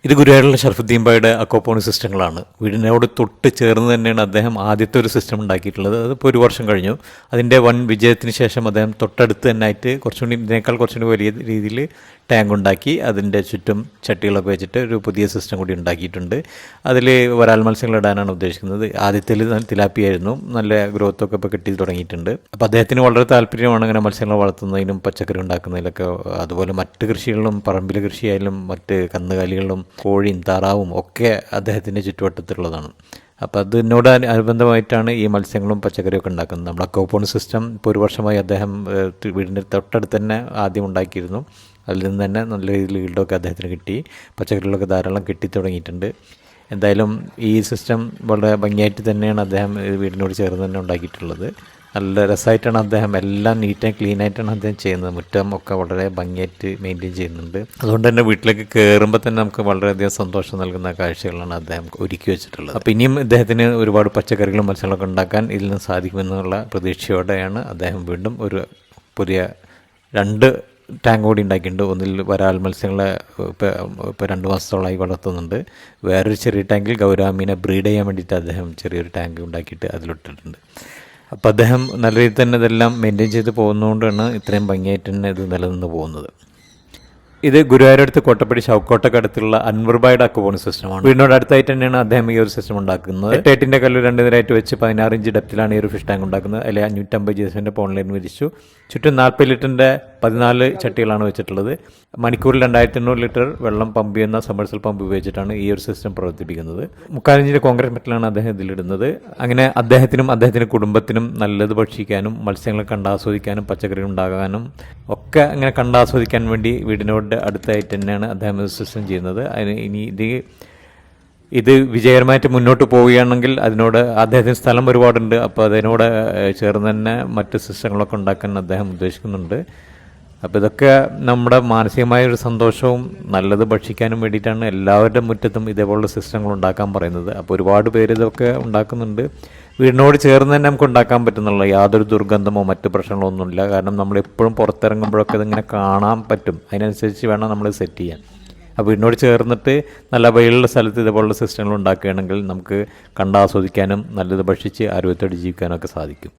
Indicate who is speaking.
Speaker 1: ഇത് ഗുരുവായൂരുള്ള ഷർഫുദ്ദീൻ ഭായിയുടെ അക്വാപോണിക് സിസ്റ്റങ്ങളാണ്. വീടിനോട് തൊട്ട് ചേർന്ന് തന്നെയാണ് അദ്ദേഹം ആദ്യത്തെ ഒരു സിസ്റ്റം ഉണ്ടാക്കിയിട്ടുള്ളത്. അതിപ്പോൾ ഒരു വർഷം കഴിഞ്ഞു. അതിൻ്റെ വൻ വിജയത്തിന് ശേഷം അദ്ദേഹം തൊട്ടടുത്ത് തന്നെ ആയിട്ട് ഇതിനേക്കാൾ കുറച്ചുകൂടി വലിയ രീതിയിൽ ടാങ്ക് ഉണ്ടാക്കി അതിൻ്റെ ചുറ്റും ചട്ടികളൊക്കെ വെച്ചിട്ട് ഒരു പുതിയ സിസ്റ്റം കൂടി ഉണ്ടാക്കിയിട്ടുണ്ട്. അതിൽ വരാൽ മത്സ്യങ്ങൾ ഇടാനാണ് ഉദ്ദേശിക്കുന്നത്. ആദ്യത്തിൽ തിലാപ്പിയായിരുന്നു, നല്ല ഗ്രോത്തൊക്കെ ഇപ്പോൾ കിട്ടി തുടങ്ങിയിട്ടുണ്ട്. അപ്പോൾ അദ്ദേഹത്തിന് വളരെ താല്പര്യമാണ് അങ്ങനെ മത്സ്യങ്ങളെ വളർത്തുന്നതിനും പച്ചക്കറി ഉണ്ടാക്കുന്നതിലൊക്കെ. അതുപോലെ മറ്റ് കൃഷികളിലും പറമ്പിലെ കൃഷിയായാലും മറ്റ് കന്നുകാലികളിലും കോഴിയും താറാവും ഒക്കെ അദ്ദേഹത്തിൻ്റെ ചുറ്റുവട്ടത്തുള്ളതാണ്. അപ്പോൾ അതിനോട് അനുബന്ധമായിട്ടാണ് ഈ മത്സ്യങ്ങളും പച്ചക്കറിയൊക്കെ ഉണ്ടാക്കുന്നത്. നമ്മുടെ അക്വാപോണിക് സിസ്റ്റം ഇപ്പോൾ ഒരു വർഷമായി അദ്ദേഹം വീടിൻ്റെ തൊട്ടടുത്ത് തന്നെ ആദ്യം ഉണ്ടാക്കിയിരുന്നു. അതിൽ നിന്ന് തന്നെ നല്ല രീതിയിൽ ഈൽഡൊക്കെ അദ്ദേഹത്തിന് കിട്ടി, പച്ചക്കറികളൊക്കെ ധാരാളം കിട്ടി തുടങ്ങിയിട്ടുണ്ട്. എന്തായാലും ഈ സിസ്റ്റം വളരെ ഭംഗിയായിട്ട് തന്നെയാണ് അദ്ദേഹം വീടിനോട് ചേർന്ന് തന്നെ ഉണ്ടാക്കിയിട്ടുള്ളത്. നല്ല രസമായിട്ടാണ് അദ്ദേഹം എല്ലാം നീറ്റ് ആൻഡ് ക്ലീൻ ആയിട്ടാണ് അദ്ദേഹം ചെയ്യുന്നത്. മുറ്റം ഒക്കെ വളരെ ഭംഗിയായിട്ട് മെയിൻറ്റെയിൻ ചെയ്യുന്നുണ്ട്. അതുകൊണ്ട് തന്നെ വീട്ടിലേക്ക് കയറുമ്പോൾ തന്നെ നമുക്ക് വളരെയധികം സന്തോഷം നൽകുന്ന കാഴ്ചകളാണ് അദ്ദേഹം ഒരുക്കി വെച്ചിട്ടുള്ളത്. അപ്പോൾ ഇനിയും ഇദ്ദേഹത്തിന് ഒരുപാട് പച്ചക്കറികളും മത്സ്യങ്ങളൊക്കെ ഉണ്ടാക്കാൻ ഇതിൽ നിന്ന് സാധിക്കുമെന്നുള്ള പ്രതീക്ഷയോടെയാണ് അദ്ദേഹം വീണ്ടും ഒരു പുതിയ 2 ടാങ്ക് കൂടി ഉണ്ടാക്കിയിട്ടുണ്ട്. ഒന്നിൽ വരാൽ മത്സ്യങ്ങളെ ഇപ്പോൾ 2 മാസത്തോളമായി വളർത്തുന്നുണ്ട്. വേറൊരു ചെറിയ ടാങ്കിൽ ഗൗരാമീനെ ബ്രീഡ് ചെയ്യാൻ വേണ്ടിയിട്ട് അദ്ദേഹം ചെറിയൊരു ടാങ്ക് ഉണ്ടാക്കിയിട്ട് അതിലിട്ടിട്ടുണ്ട്. അപ്പോൾ അദ്ദേഹം നല്ല രീതിയിൽ തന്നെ ഇതെല്ലാം മെയിൻറ്റെയിൻ ചെയ്ത് പോകുന്നതുകൊണ്ടാണ് ഇത്രയും ഭംഗിയായിട്ട് തന്നെ ഇത് നിലനിന്ന് പോകുന്നത്. ഇത് ഗുരുവായൂരടുത്ത് കോട്ടപ്പടി ഷൗക്കോട്ടൊക്കെ അടുത്തുള്ള അൻവർ ഭായിയുടെ അക്വാപോണിക് സിസ്റ്റമാണ്. വീടിനോട് അടുത്തായിട്ട് തന്നെയാണ് അദ്ദേഹം ഈ ഒരു സിസ്റ്റം ഉണ്ടാക്കുന്നത്. 8 കല്ല് 2 നിരയായിട്ട് വെച്ച് 16 ഇഞ്ച് ഡെപ്തിലാണ് ഈ ഒരു ഫിഷ് ടാങ്ക് ഉണ്ടാക്കുന്നത്. അതിൽ 550 GSM പോൺലൈൻ വിരിച്ചു. ചുറ്റും 40 ലിറ്ററിൻ്റെ 14 ചട്ടികളാണ് വെച്ചിട്ടുള്ളത്. മണിക്കൂറിൽ 2800 ലിറ്റർ വെള്ളം പമ്പ് ചെയ്യുന്ന സമ്മർസൽ പമ്പ് ഉപയോഗിച്ചിട്ടാണ് ഈ ഒരു സിസ്റ്റം പ്രവർത്തിപ്പിക്കുന്നത്. 3/4 ഇഞ്ചിൻ്റെ കോൺക്രീറ്റ് മെറ്റലാണ് അദ്ദേഹം ഇതിലിടുന്നത്. അങ്ങനെ അദ്ദേഹത്തിനും അദ്ദേഹത്തിൻ്റെ കുടുംബത്തിനും നല്ലത് ഭക്ഷിക്കാനും മത്സ്യങ്ങളെ കണ്ടാസ്വദിക്കാനും പച്ചക്കറി ഉണ്ടാകാനും ഒക്കെ അങ്ങനെ കണ്ടാസ്വദിക്കാൻ വേണ്ടി വീടിനോട് അടുത്തായിട്ട് തന്നെയാണ് അദ്ദേഹം സിസ്റ്റം ചെയ്യുന്നത്. അതിന് ഇനി ഇത് വിജയകരമായിട്ട് മുന്നോട്ട് പോവുകയാണെങ്കിൽ അതിനോട് അദ്ദേഹത്തിന് സ്ഥലം ഒരുപാടുണ്ട്. അപ്പോൾ അതിനോട് ചേർന്ന് തന്നെ മറ്റ് സിസ്റ്റങ്ങളൊക്കെ ഉണ്ടാക്കാൻ അദ്ദേഹം ഉദ്ദേശിക്കുന്നുണ്ട്. അപ്പോൾ ഇതൊക്കെ നമ്മുടെ മാനസികമായൊരു സന്തോഷവും നല്ലത് ഭക്ഷിക്കാനും വേണ്ടിയിട്ടാണ് എല്ലാവരുടെ മുറ്റത്തും ഇതേപോലുള്ള സിസ്റ്റങ്ങൾ ഉണ്ടാക്കാൻ പറയുന്നത്. അപ്പോൾ ഒരുപാട് പേര് ഇതൊക്കെ ഉണ്ടാക്കുന്നുണ്ട്. വീടിനോട് ചേർന്ന് തന്നെ നമുക്ക് ഉണ്ടാക്കാൻ പറ്റുന്നുള്ള യാതൊരു ദുർഗന്ധമോ മറ്റ് പ്രശ്നങ്ങളോ ഒന്നുമില്ല. കാരണം നമ്മളെപ്പോഴും പുറത്തിറങ്ങുമ്പോഴൊക്കെ ഇതിങ്ങനെ കാണാൻ പറ്റും. അതിനനുസരിച്ച് വേണം നമ്മൾ സെറ്റ് ചെയ്യാൻ. അപ്പോൾ വീടിനോട് ചേർന്നിട്ട് നല്ല വെയിലുള്ള സ്ഥലത്ത് ഇതേപോലുള്ള സിസ്റ്റങ്ങൾ ഉണ്ടാക്കുകയാണെങ്കിൽ നമുക്ക് കണ്ടാസ്വദിക്കാനും നല്ലത് ഭക്ഷിച്ച് ആരോഗ്യത്തോടെ ജീവിക്കാനൊക്കെ സാധിക്കും.